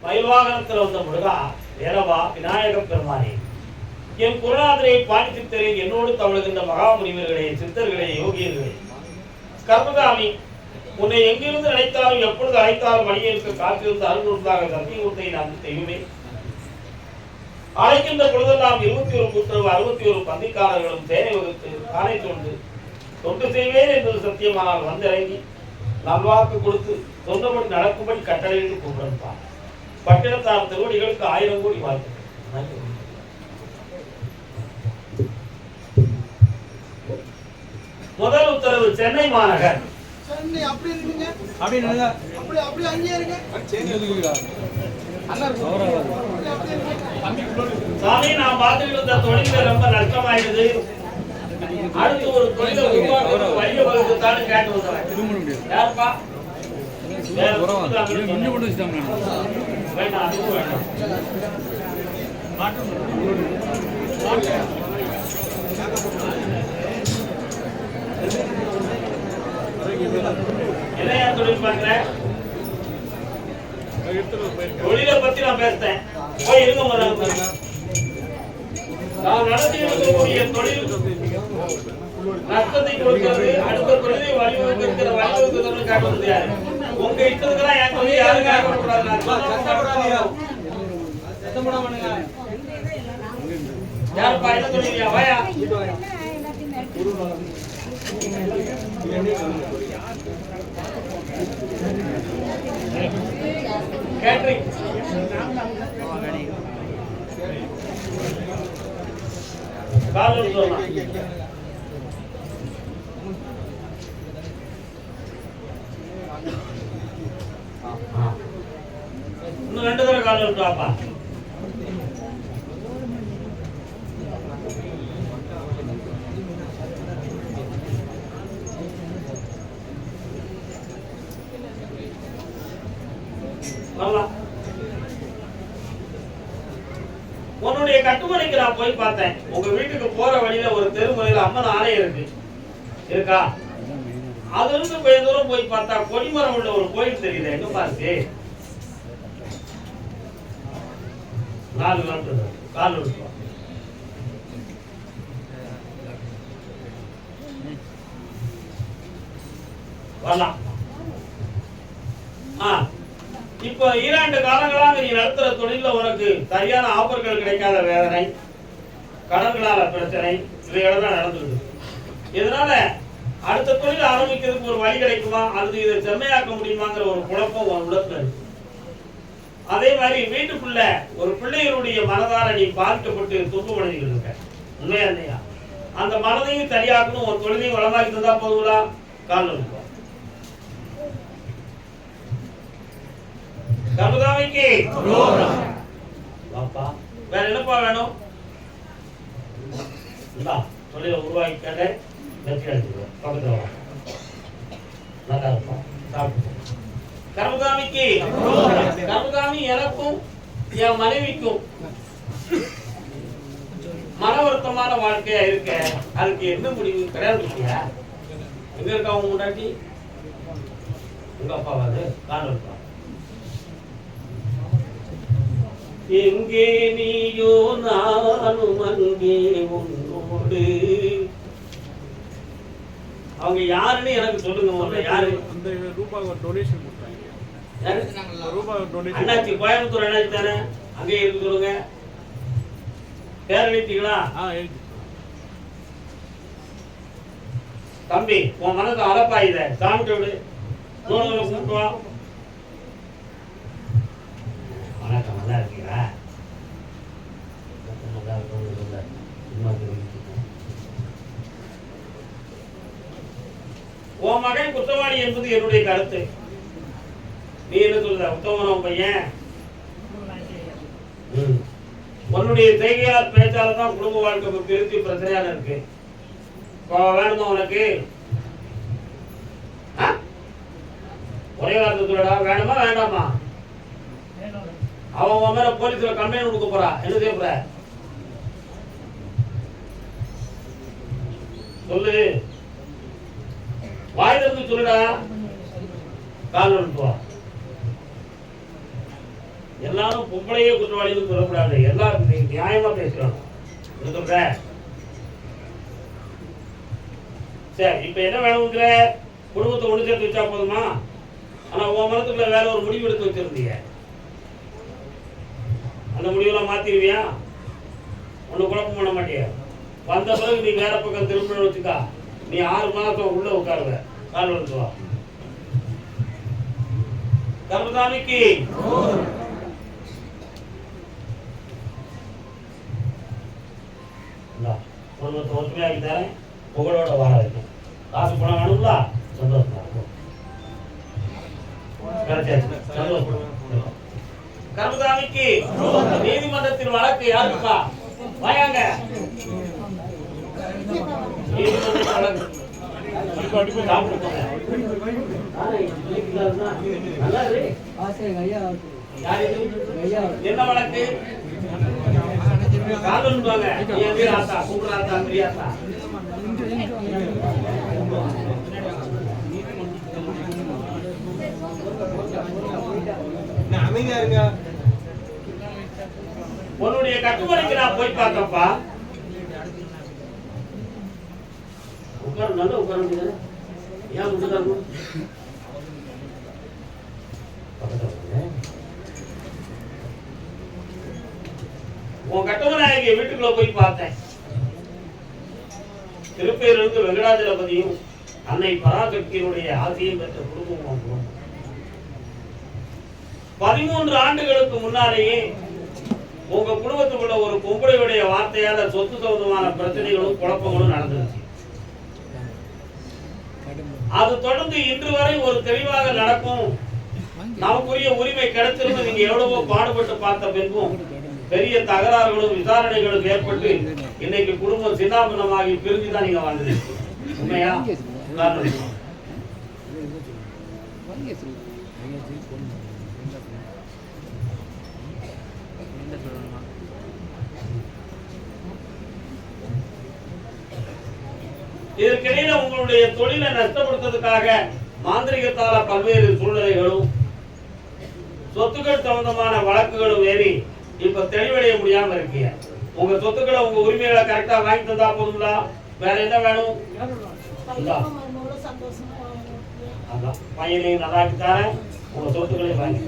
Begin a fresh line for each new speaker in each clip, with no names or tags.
மயில்வாகனத்தில் வந்த முருகா, வேலவா, விநாயக பெருமானே, என் குருநாதரை பாண்டித்தித்தரில் என்னோடு தவழுகின்ற மகாமுனிவர்களே, சித்தர்களே, யோகியர்களே, கர்மகாமி, உன்னை எங்கிருந்து அழைத்தாலும் எப்பொழுது அழைத்தாலும் அடியேற்கு காத்திருந்து அருள்தாக சத்தியமூர்த்தை நான் தெய்வமே. அழைக்கின்ற பொழுதெல்லாம் 21 கூட்டுறவு 61 பந்திக்காரர்களும் சேனை வகுத்து காலை தொண்டு செய்வேன் என்பது சத்தியமானால் வந்திறங்கி நல்வாக்கு கொடுத்து சொந்தபடி நடக்கும்படி கட்டளையிட்டு கூப்பிடுப்பார். பட்டினத்தார் திருவடிகளுக்கு 1000 கோடி வாழ்த்துக்கள். முதல் உத்தரவு சென்னை மாநகர்.
சென்னை அப்படி இருக்குங்க. அப்படி அங்கே இருங்க.
சாமி, நான் பார்த்துட்டு இருந்த தொழில ரொம்ப நஷ்டமாயிடுது. அடுத்து ஒரு தொழிலை உருவாக்க வழிய வகுத்தான்னு கேட்டு வந்தேன். யாருப்பா? வேண்டாம், அதுவும் வேண்டாம். என்னையா தொழில் பண்ற? தொழிலை பத்தி நான் பேசுறேன். போய் இருங்க முதல்ல. நான் நடத்தி இருக்கக்கூடிய தொழில் நஷ்டத்தை கொடுக்கிறது, அடுத்த தொழிலை வழிவகுக்கிற வழிவகுக்கிறதுன்னு காட்டுவது யாரு? உங்க இஷ்டத்துக்கெல்லாம் என் தொழில் யாரும் காட்டக்கூடாது. யாருப்பா என்ன தொழிலியா? வாயா. கேட்டரிங். கால் சொல்லலாம். இன்னும் 2 தடவை கால் விட்டுவாப்பா. உன்னுடைய கட்டுமனைக்கு நான் போய் பார்த்தேன். உங்க வீட்டுக்கு போற வழியில ஒரு தெருமுறையில அம்மன் ஆலயம் இருக்கா? அதுல இருந்து கொஞ்ச தூரம் போய் பார்த்தா கொடிமரம் உள்ள ஒரு கோயில் தெரியுது. எங்க பாருக்கு? 4 கிலோமீட்டர் கால் விட்டு வரலாம். இப்போ 2 காலங்களாக நீ நடத்துற தொழில உனக்கு சரியான ஆஃபர்கள் கிடைக்காத வேதனை, கடன்களால பிரச்சனை, இவையெல்லாம் நடந்துருக்கு. இதனால அடுத்த தொழில் ஆரம்பிக்கிறதுக்கு ஒரு வழி கிடைக்குமா அல்லது இதை செம்மையாக்க முடியுமாங்கிற ஒரு குழப்பம் உன் உள்ளத்துல இருக்கு. அதே மாதிரி வீட்டுக்குள்ள ஒரு பிள்ளைகளுடைய மனதார நீ பாதிக்கப்பட்டு துன்பமடைஞ்சிட்டு இருக்க. உண்மையா இல்லையா? அந்த மனதையும் சரியாக்கணும், உன் தொழிலையும் வளமாக்கி தந்தா போதுங்களா? காரணம் இருக்கும். கர்மதாமிக்கு வேற என்னப்பா வேணும்? தொழிலை உருவாக்கிட்ட வெற்றி அடைஞ்சிருவோம். பக்கத்துல நல்லா இருக்கும். சாப்பிட்டு கர்மதாமிக்கு கர்மதாமி எனக்கும் என் மனைவிக்கும் மன வருத்தமான வாழ்க்கையா இருக்க. அதுக்கு என்ன முடிவு கிடையாது இருக்கியா? எங்க இருக்கா உங்க முன்னாடி? உங்க அப்பாவாது காண இருக்கா? எங்கே நீயோ நானும் அங்கே உன்னோடு. அவங்க யாருன்னு எனக்கு சொல்லுங்க. யாரு?
அந்த ரூபாய் டொனேஷன் கொடுத்தாங்க.
அண்ணாச்சி கோயம்புத்தூர் அண்ணாச்சி தானே? அங்கே இருக்கு சொல்லுங்க. பேர் எழுதிட்டீங்களா? தம்பி, உன் மனது அலப்பாயுத சாமிட்டு விடு. கூப்பிட்டு வா. வணக்கம், நல்லா இருக்கீங்களா? உன் மகன் குற்றவாளி என்பது என்னுடைய கருத்து. நீ என்ன சொல்ற? உத்தமனம் பையன். உன்னுடைய செய்கையால் பேச்சால தான் குடும்ப வாழ்க்கை பிரித்து பிரச்சனையான இருக்கு. வேணுமா உனக்கு? ஒரே வார்த்தை சொல்லடா. வேணுமா வேண்டாமா? அவன் உன் மேல போலீஸ்ல கம்ப்ளைண்ட் கொடுக்க போறா. என்ன செய்ய போற? சொல்லு. வாய் திறந்து சொல்லுடா. கால் விட்டு வா. எல்லாரும் பொம்பளையே குற்றவாளின்னு சொல்லக்கூடாது. எல்லாம் நியாயமா பேசுறோம். சரி, இப்ப என்ன வேணுங்கிற? குடும்பத்தை ஒண்ணு சேர்த்து வச்சா போதுமா? ஆனா உன் மனத்துக்குள்ள வேற ஒரு முடிவு எடுத்து வச்சிருந்தீங்க. அந்த முடிவெல்லாம் மாத்திருவியா? ஒண்ணு குழப்பம் பண்ண மாட்டியா? வந்த பிறகு நீ வேற பக்கம் திரும்ப வச்சுக்கா, நீ 6 மாசம் உள்ள உட்காருவ. கால் வந்துவா கர்மசாமிக்கு குடும்பத்தை ஒற்றுமையாக்கி தரேன். புகழோட வாழ வைக்கும். காசு பணம் வேணும்ல, சந்தோஷமா இருக்கும். கர்மசாமிக்கு நீதிமன்றத்தின் வழக்கு யாருப்பா? வாயாங்க. நீதிமன்றத்தின் வழக்கு என்ன வழக்கு? காதல்வாங்க.
அமைதியா இருங்க.
உன்னுடைய கட்டுமனைக்கு நான் போய் பார்த்தப்பா. உட்கார நல்லா உட்கார. ஏன் உட்காரு? உன் கட்டுமனாயகிய வீட்டுக்குள்ள போய் பார்த்தேன். திருப்பேரிலிருந்து வெங்கடாஜலபதியும் அன்னை பராசக்தியினுடைய ஆசையும் பெற்ற குடும்பம். 13 ஆண்டுகளுக்கு முன்னாலேயே உங்க குடும்பத்துக்குள்ள ஒரு பொம்பளையுடைய வார்த்தையால சொத்து சம்பந்தமான பிரச்சனைகளும் குழப்பங்களும் நடந்துருச்சு. அது தொடர்ந்து இன்று வரை ஒரு தெளிவாக நடக்கும், நமக்குரிய உரிமை கிடைச்சிருந்து நீங்க எவ்வளவோ பாடுபட்டு பார்த்த பின்பும் பெரிய தகராறுகளும் விசாரணைகளும் ஏற்பட்டு இன்னைக்கு குடும்பம் சின்னாபின்னமாகி பிரிஞ்சுதான் நீங்க வாழ்ந்துருக்கு. உண்மையா? இதற்கிடையில உங்களுடைய தொழிலை நஷ்டப்படுத்துறதுக்காக மாந்திரிகத்தால பல்வேறு சூழ்நிலைகளும் சொத்துக்கள் சம்பந்தமான வழக்குகளும் ஏறி இப்ப தெளிவடைய முடியாம இருக்கீங்க. உங்க சொத்துக்களை உங்க உரிமைகளை கரெக்டா வாங்கி தந்தா போதுங்களா? வேற என்ன வேணும்? பையனையும் நல்லாக்கி தரேன், உங்க சொத்துக்களையும் வாங்கி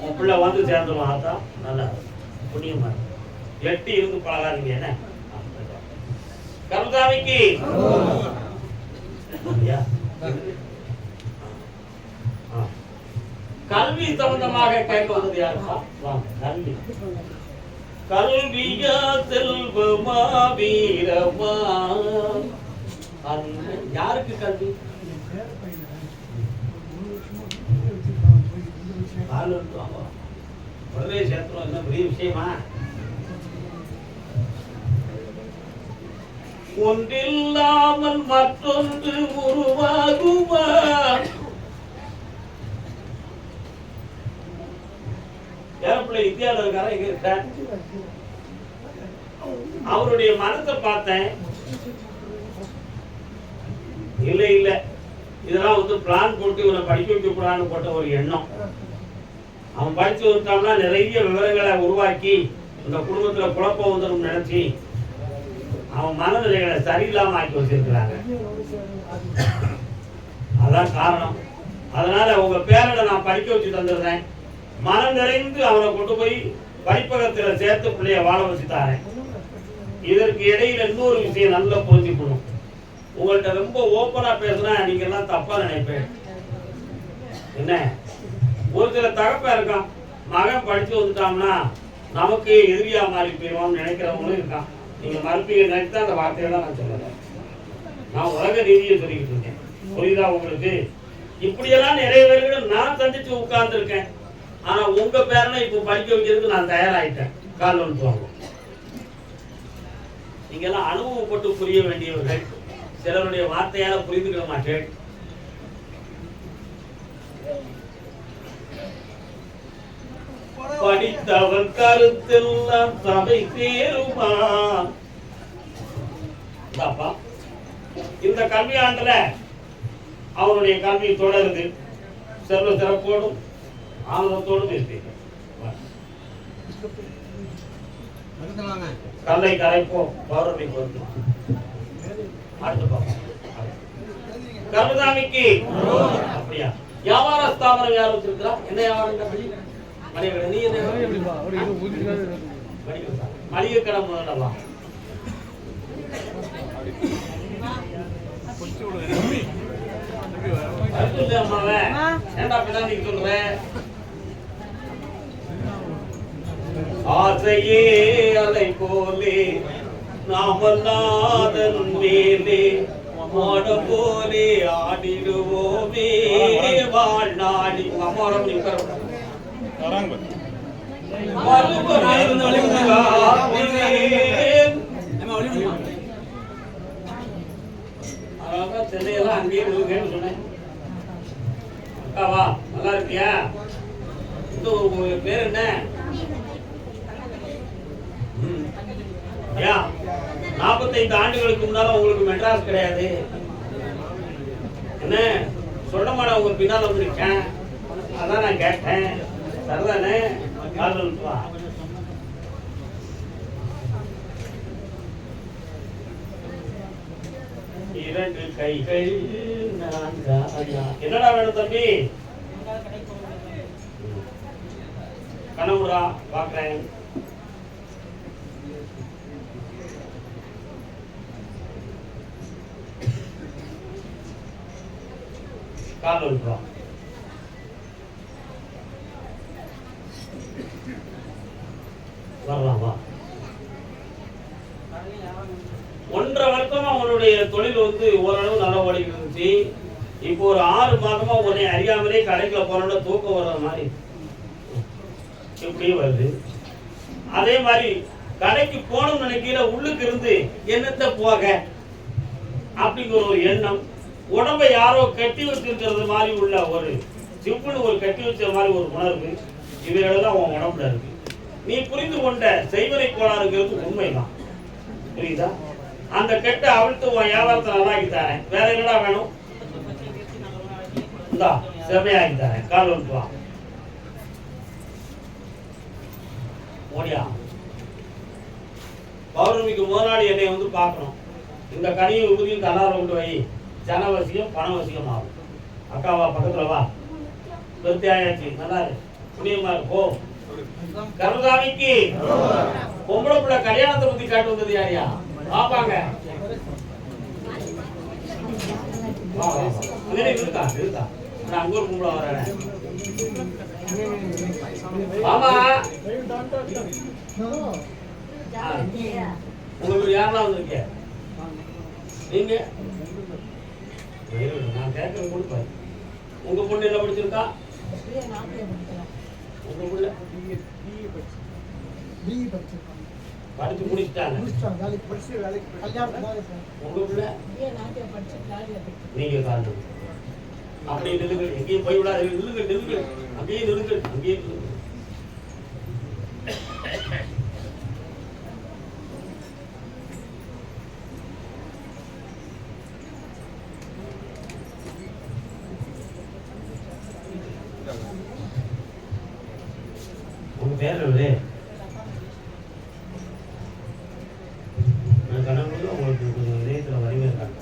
உன் பிள்ளை வந்து சேர்ந்துடும். அதான் நல்லா புண்ணியமா எட்டி இருந்து பழகாதீங்க. என்ன கர்மசாமிக்கு கல்வி சம்பந்தமாக கேட்க வந்தது யாருப்பா? கல்வி. கல்வியா செல்வமா வீரமா? யாருக்கு கல்வி? உடனே சேர்த்துறோம். என்ன பெரிய விஷயமா? ஒன்றில்லாமல் மற்றொன்று உருவாகுமா? இந்தியாவில் இருக்கார, எங்க இருக்க? அவருடைய மனத்தை பார்த்தேன். இல்ல இல்ல, இதெல்லாம் வந்து பிளான் போட்டு இவனை படிக்க வைக்க கூடாதுன்னு போட்ட ஒரு எண்ணம். அவன் படிச்சு வந்துட்டான்னா நிறைய விவரங்களை உருவாக்கி இந்த குடும்பத்துல குழப்பம் வந்துடும் நினைச்சு அவன் மனநிலைகளை சரியில்லாம ஆக்கி வச்சிருக்கிறாங்க. அதான் காரணம். அதனால உங்க பேரனை நான் படிக்க வச்சு தந்துடுறேன். மனம் நிறைந்து அவனை கொண்டு போய் படிப்பகத்துல சேர்த்து பிள்ளைய வாழ வச்சு தாரேன். இதற்கு இடையில இன்னொரு விஷயம் நல்லா புரிஞ்சுக்கணும். உங்கள்கிட்ட ரொம்ப ஓப்பனா பேசுனா நீங்க எல்லாம் தப்பா நினைப்பேன். என்ன, ஒரு சில தகப்பா இருக்கான், மகன் படிச்சு வந்துட்டான்னா நமக்கு எதிரியா மாறி போயிடுவான்னு நினைக்கிறவங்களும் இருக்கான். நீங்க மறுப்பீங்க நினைச்சா அந்த வார்த்தையெல்லாம் நான் சொல்லல. நான் உலக ரீதியை சொல்லிக்கிட்டு இருக்கேன். புரியுதா உங்களுக்கு? இப்படியெல்லாம் நிறைய பேர்கள் நான் சந்திச்சு உட்கார்ந்து இருக்கேன். ஆனா உங்க பேரனை இப்ப படிக்க வைக்கிறதுக்கு நான் தயாராயிட்டேன். கால் வந்துவாங்க. நீங்க எல்லாம் அனுபவப்பட்டு புரிய வேண்டியவர்கள். சிலருடைய வார்த்தையால புரிந்துக்கிட மாட்டேன். படித்தவன் கருத்தெல்லாம் சபை சேருமா? இந்த கல்வி ஆண்டுல அவனுடைய கல்வி தொடருது. செல்வ சிறப்போடும் ஆனந்தத்தோடும் இருப்பீர்கள். கல்லை கரைப்போம் பௌர்ணமிக்கு வந்து அடுத்து பார்ப்போம். கருதாமிக்கு அப்படியா வியாபார ஸ்தாபனம் யார் வச்சிருக்கிறா? என்ன வியாபாரம்? மளிகை. நீ என்ன மளிகை கடை முதல்ல ஏண்டா பின்னாடி சொல்ற? ஆசையே அலை போலே நாமல்லாதன் மேலே மாட போலே ஆடிடுவோமே வாழ்நாடி. அம்மாவோட சென்னையெல்லாம் அங்கேயே இருக்குன்னு சொன்னேன். அக்காவா நல்லா இருக்கியா? உங்க பேர் என்ன? 45 ஆண்டுகளுக்கு முன்னால உங்களுக்கு மெட்ராஸ் கிடையாது. என்ன சொல்ல மாட்டேன், உங்க பின்னால வந்திருக்கேன், அதான் நான் கேட்டேன். சரிதானே? இரண்டு கைகள் என்னடா வேணும் தம்பி? கனவுடா பாக்குறேன். கால் விட்டுறோம். வரலாம் வா. 1.5 வருஷமா உன்னுடைய தொழில் வந்து ஓரளவு நல்லா ஓடிக்கிட்டு இருந்துச்சு. இப்போ ஒரு 6 மாதமா உன்னை அறியாமலே கடைக்குள்ள போனோட தூக்கம் வர்ற மாதிரி இப்படியே வருது. அதே மாதிரி கடைக்கு போகணும்னு நினைக்கிற உள்ளுக்கு இருந்து என்னத்தை போக அப்படிங்கிற ஒரு எண்ணம், உடம்பை யாரோ கட்டி வச்சிருக்கிறது மாதிரி உள்ள ஒரு சிப்புன்னு ஒரு கட்டி வச்ச மாதிரி ஒரு உணர்வு, இவைகளெல்லாம் உன் உடம்புல இருக்கு. நீ புரிந்து கொண்ட செய்வனை கோளாறுங்கிறது உண்மைதான். புரியுதா? அந்த கெட்ட அவிழ்த்து உன் வியாபாரத்தை நல்லாக்கி தரேன். வேற என்னடா வேணும்? இந்தா செம்மையாக்கி தரேன். கால் வந்துட்டு வா. ஓடியா. பௌர்ணமிக்கு முதலாளி என்னை வந்து பார்க்கணும். இந்த கனியும் உறுதியும் கலார கொண்டு வை. ஜனவசியம் பணவசியம் ஆகும். அக்காவா பக்கத்துல வா. பெருத்தியாயாச்சு. நல்லா இருக்கு. புண்ணியமா இருக்கோ. கருதாமிக்கு பொம்பளை பிள்ளை கல்யாணத்தை பத்தி காட்டு வந்தது யாரியா? பாப்பாங்க இருக்கா இருக்கா? நான் அங்க ஒரு பொம்பளை வரேன். ஆமா உங்களுக்கு யாரெல்லாம் வந்திருக்க? நீங்க நான் கேட்கறது கொடுப்பேன். உங்க பொண்ணு என்ன படிச்சிருக்கா? உங்க பிள்ளை படிச்சு முடிச்சுட்டாங்க. உங்க பிள்ளை நீங்க காரணம் அப்படியே நிலுங்கள். எங்கேயும் போய் விடாது. நிலுங்கள் நிலுங்கள். அங்கேயே நிலுங்கள். அங்கேயே நிலுங்கள். உங்க பேர் என்னது? கணவன் உங்களுக்கு கொஞ்சம் இதயத்தில் வலிமை இருக்காங்க.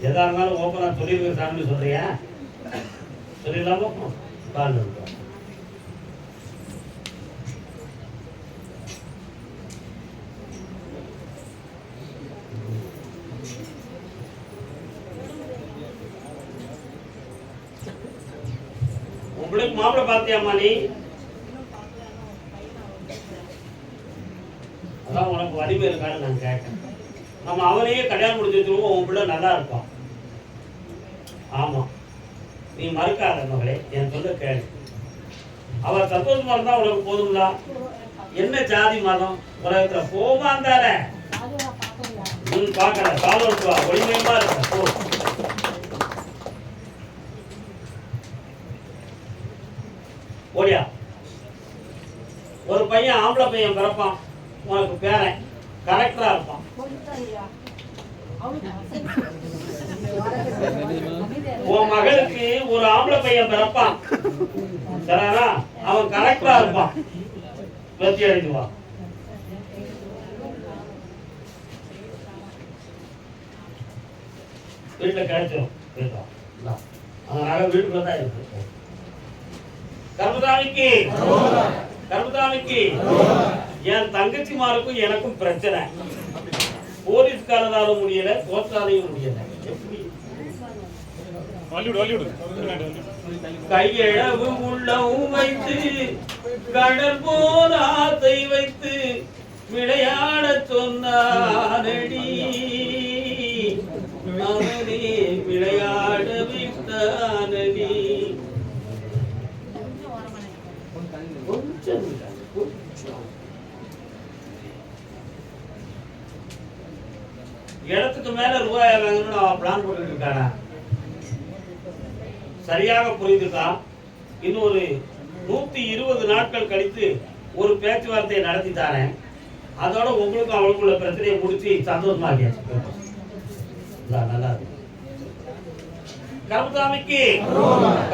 எதா இருந்தாலும் ஓப்பனா சொல்லியிருக்கான்னு சொல்றியா? சொல்லிடலாமா? கால் இருக்கும். உங்களுக்கு மாப்பிள்ளை பார்த்தியாமா நீ? அதான் உனக்கு வலிமை இருக்கான்னு நான் கேட்டேன். நம்ம அவனையே கல்யாணம் முடிச்சு வச்சிருவோம். உன் பிள்ளை நல்லா இருப்பான். ஆமா, நீ மறுக்காத மகளே, என் சொல்ல கேளு. அவ சந்தோஷமா இருந்தா உனக்கு போதும்ல. என்ன ஜாதி மதம் உலகத்துல போமா இருந்தால பாக்கல காலோட்டுவா ஒளிமயமா இருக்க போ. ஓடியா. ஒரு பையன் ஆம்பளை பையன் பிறப்பான். உனக்கு பேரன் கரெக்டரா இருப்பான். உன் மகளுக்கு ஒரு ஆம்பளை பையன் பிறப்பான், சரியா? அவன் கலெக்டரா இருப்பான், வெற்றி அடைஞ்சுவான். வீட்டுல கிடைச்சிடும், அதனால வீட்டுக்குள்ள தான் இருக்கு. கர்மசாமிக்கு கர்மசாமிக்கு என் தங்கச்சிமாருக்கும் எனக்கும் பிரச்சனை. போலீஸ்காரனாலும் முடியல, கோர்ட்டாலையும் முடியல. கையளவு உள்ளவும் வைத்து கடல் போல ஆசை வைத்து விளையாட சொன்னானடி, அவனே விளையாட விட்டானடி. இடத்துக்கு மேல ரூபாய் வாங்கணும்னு அவன் பிளான் போட்டு இருக்கானா? சரியாக புரிந்துக்கா. இன்னொரு 120 நாட்கள் கழித்து ஒரு பேச்சுவார்த்தையை நடத்தித்தானே, அதோட உங்களுக்கும் அவளுக்குள்ள பிரச்சனையை முடிச்சு சந்தோஷமா நல்லா இருக்கு. கர்மசாமிக்கு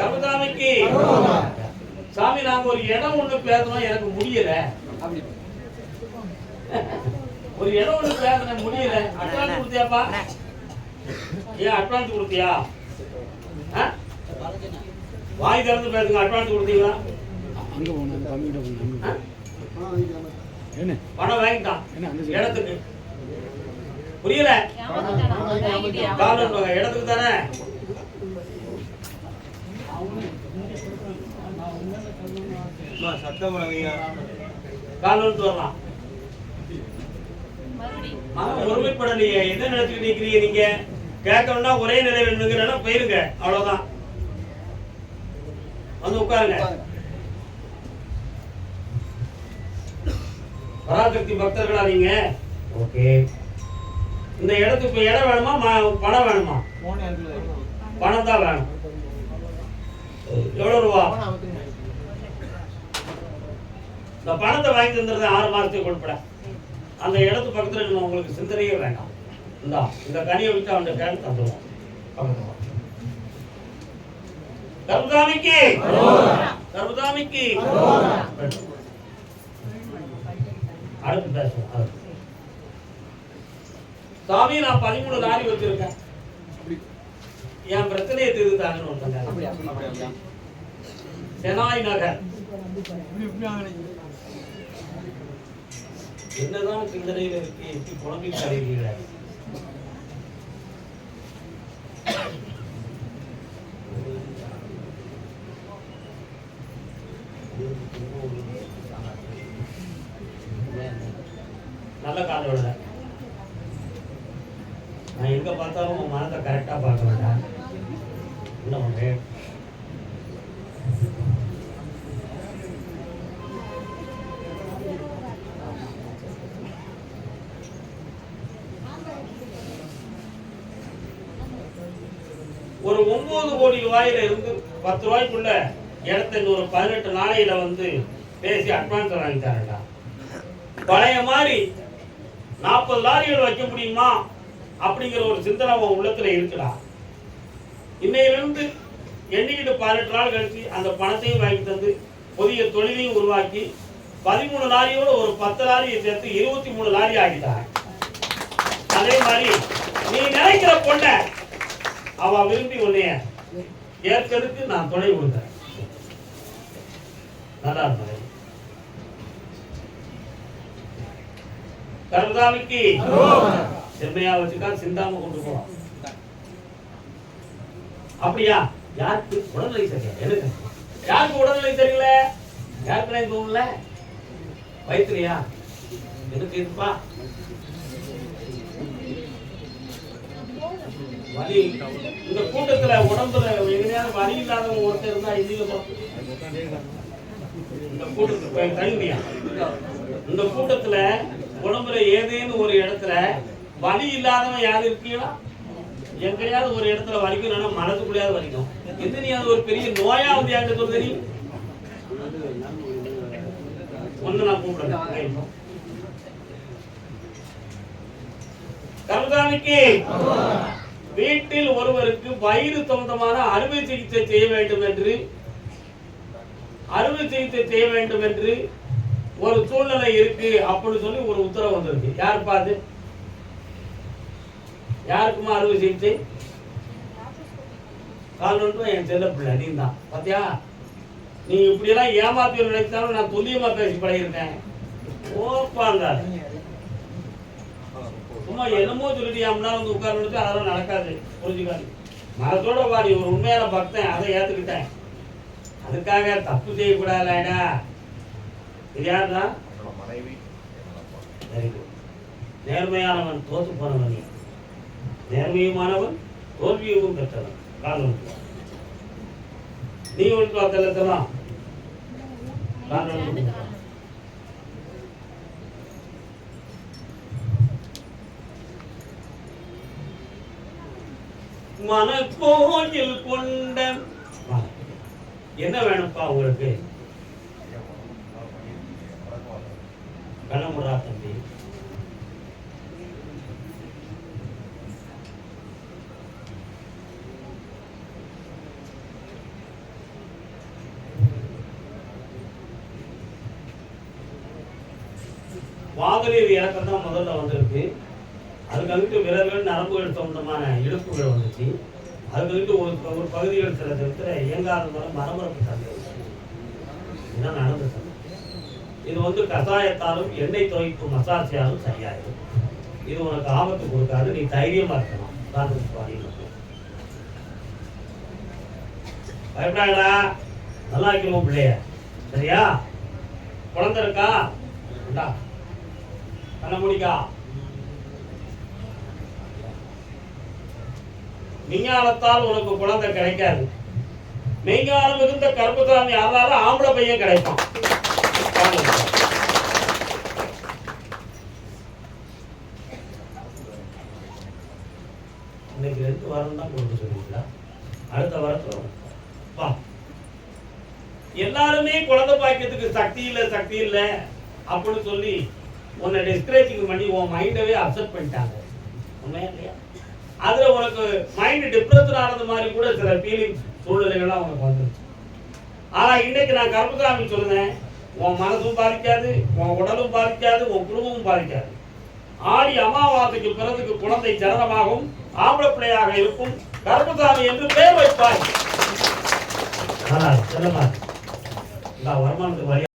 கர்மசாமிக்கு சாமி, நாங்க ஒரு இடம் ஒண்ணு பேசணும், எனக்கு முடியல. ஒரு இடம் ஒண்ணு பேச முடியல. அட்வான்ஸ் கொடுத்தியாப்பா? ஏன் அட்வான்ஸ் கொடுத்தியா? வாய் திறந்து பேசுங்க. அட்வான்ஸ் கொடுத்தீங்களா? பணம் வாங்கிட்டான் இடத்துக்கு. புரியல? இடத்துக்கு தானே.
சத்தம்
காலத்து வரலாம். ஒருமைப்படலையே, என்ன நினைச்சுட்டு நிக்கிறீங்க நீங்க? கேட்கணும்னா ஒரே நிலை வேணுங்கிறனா போயிருங்க, அவ்வளவுதான். வந்து உட்காருங்க. பராசக்தி பக்தர்களா நீங்க? ஓகே. இந்த இடத்துக்கு இடம் வேணுமா, பணம் வேணுமா? பணம் தான் வேணும். எவ்வளவு ரூபா? இந்த பணத்தை வாங்கி தந்துடுறது 6 மாசத்துக்கு கொடுப்பட. அந்த இடத்து பக்கத்துல உங்களுக்கு சிந்தனையே வேண்டாம். இந்த கனியை விட்டு அவன் கேட்டு தந்துடுவோம். கர்மசாமிக்கு கர்மசாமிக்கு அடுத்து பேசுவோம். சாமி, நான் 13 லாரி வச்சிருக்கேன், என் பிரச்சனையை தீர்த்தாங்கன்னு செனாய் நகர். என்னதான் சிந்தனையில இருக்கு, எப்படி குழம்பி தருவீங்க? நல்ல காலோட நான் எங்க பார்த்தாலும் உன் மனத்தை கரெக்டா பார்க்க வேண்டாம். என்ன பண்றேன்? ஒரு 9 கோடி ரூபாயில இருந்து 10 ரூபாய்க்குள்ள இடத்த ஒரு 18 நாளையில வந்து பேசி அட்வான்ஸ் வாங்கிட்டாருடா. பழைய மாதிரி 40 லாரிகள் வைக்க முடியுமா அப்படிங்கிற ஒரு சிந்தனை உன் உள்ளத்துல இருக்குடா. இன்னையிலிருந்து எண்ணிக்கிட்டு 18 நாள் கழிச்சு அந்த பணத்தையும் வாங்கி தந்து புதிய தொழிலையும் உருவாக்கி 13 லாரியோட ஒரு 10 லாரியை சேர்த்து 23 லாரி ஆகிட்டாங்க. அதே மாதிரி நீ நினைக்கிற பொண்ண அவ விரும்பி உன்னைய ஏற்கிறதுக்கு நான் துணை கொடுத்தேன். நல்லா இருந்தது. கர்மசாமிக்கு செம்மையா வச்சுக்கா, சிந்தாம கொண்டு போவான். அப்படியா? யாருக்கு உடல்நிலை சரியா? எனக்கு யாருக்கு உடல்நிலை சரியில்ல? யாருக்கு தோணல? வயிற்றுலையா? எனக்கு இருப்பா வலி. இந்த கூட்டத்துல உடம்புல எங்கேயாவது வலி இல்லாதவங்க ஒருத்தர் இருந்தா இந்த கூட்டத்துக்கு தனிமையா? இந்த கூட்டத்துல உடம்புல ஏதேனும் ஒரு இடத்துல வலி இல்லாதவன் யாரும் இருக்கீங்களா? எங்கேயாவது ஒரு இடத்துல வலிக்கணும்னா மனதுக்குள்ளேயாவது வலிக்கும். எந்த நீ அது ஒரு பெரிய நோயா வந்து யார்கிட்ட சொல்றது? நீ ஒண்ணு நான் கூப்பிடுறேன். கருமசாமிக்கு வீட்டில் ஒருவருக்கு வயிறு சம்பந்தமான அறுவை சிகிச்சை செய்ய வேண்டும் என்று ஒரு சூழ்நிலை இருக்கு அப்படின்னு சொல்லி ஒரு உத்தரவு வந்திருக்கு. யார் பாது? யாருக்குமா அறுவை சிகிச்சை? காலன்றும் என் செல்ல பிள்ளை நீ தான் பாத்தியா. நீ இப்படியெல்லாம் ஏமாத்தி நினைச்சாலும் நான் துல்லியமா பேசி பழகிருக்கேன். ஓப்பாங்க சும்மா என்னமோ சொல்லிட்டு என் வந்து உட்கார்ந்து அதெல்லாம் நடக்காது. புரிஞ்சுக்காது. மனத்தோட பாடி ஒரு உண்மையான பக்தன், அதை ஏத்துக்கிட்டேன். அதுக்காக தப்பு செய்யக்கூடாதுடா. இது யாருதான்? நேர்மையானவன் தோத்து போனவன், நேர்மையுமானவன் தோல்வியும் பெற்றவன். காரணம் நீ ஒன்று பார்த்தலாம். மனக்கோயில் கொண்ட என்ன வேணும்ப்பா உங்களுக்கு? கண்ணமுறா தம்பி. வாகனீர் இறக்கம் தான் முதல்ல வந்திருக்கு. அதுக்கு விரல்கள் நரம்புகள் சம்பந்தமான இழுப்புகள் வந்துச்சு. அதுக்கு ஒரு பகுதிகள் சில இடத்துல இயங்காத மரமரப்பு தந்தை இதுதான் நடந்தது. இது கசாயத்தாலும் எண்ணெய் துவைப்பு மசாஜாலும் சரியாயிடும். இது உனக்கு ஆபத்து கொடுக்காது. நீ தைரியமா இருக்கணும். பயப்படாங்களா? நல்லா இருக்கணும் பிள்ளைய. சரியா? குழந்தை இருக்கா? கண்ண முடிக்கா. விஞ்ஞானத்தால் உனக்கு குழந்தை கிடைக்காது. மெய்ஞானம் மிகுந்த கருப்பசாமி அதனால ஆம்பளை பையன் கிடைப்பான். இன்னைக்கு 2 வாரம் தான் கொடுக்க சொல்லுவீங்களா? அடுத்த வாரத்துல வா. எல்லாருமே குழந்தை பாக்கியத்துக்கு சக்தி இல்லை அப்படின்னு சொல்லி உன்னை டிஸ்கரேஜிங் பண்ணி உன் மைண்டவே அப்செட் பண்ணிட்டாங்க. உண்மையா இல்லையா? அதுல உனக்கு மைண்ட் டிப்ரெஷன் ஆனது மாதிரி கூட சில ஃபீலிங் சூழ்நிலைகள்லாம் உனக்கு வந்துருச்சு. ஆனா இன்னைக்கு நான் கருப்பசாமி சொல்லுறேன், உன் மனசும் பாதிக்காது, உன் உடலும் பாதிக்காது, உன் குடும்பமும் பாதிக்காது. ஆடி அமாவாசைக்கு பிறகு குழந்தை ஜனனமாகும், ஆம்பளை பிள்ளையாக இருக்கும், கருப்பசாமி என்று பெயர் வைப்பாய். வருமானத்துக்கு வழி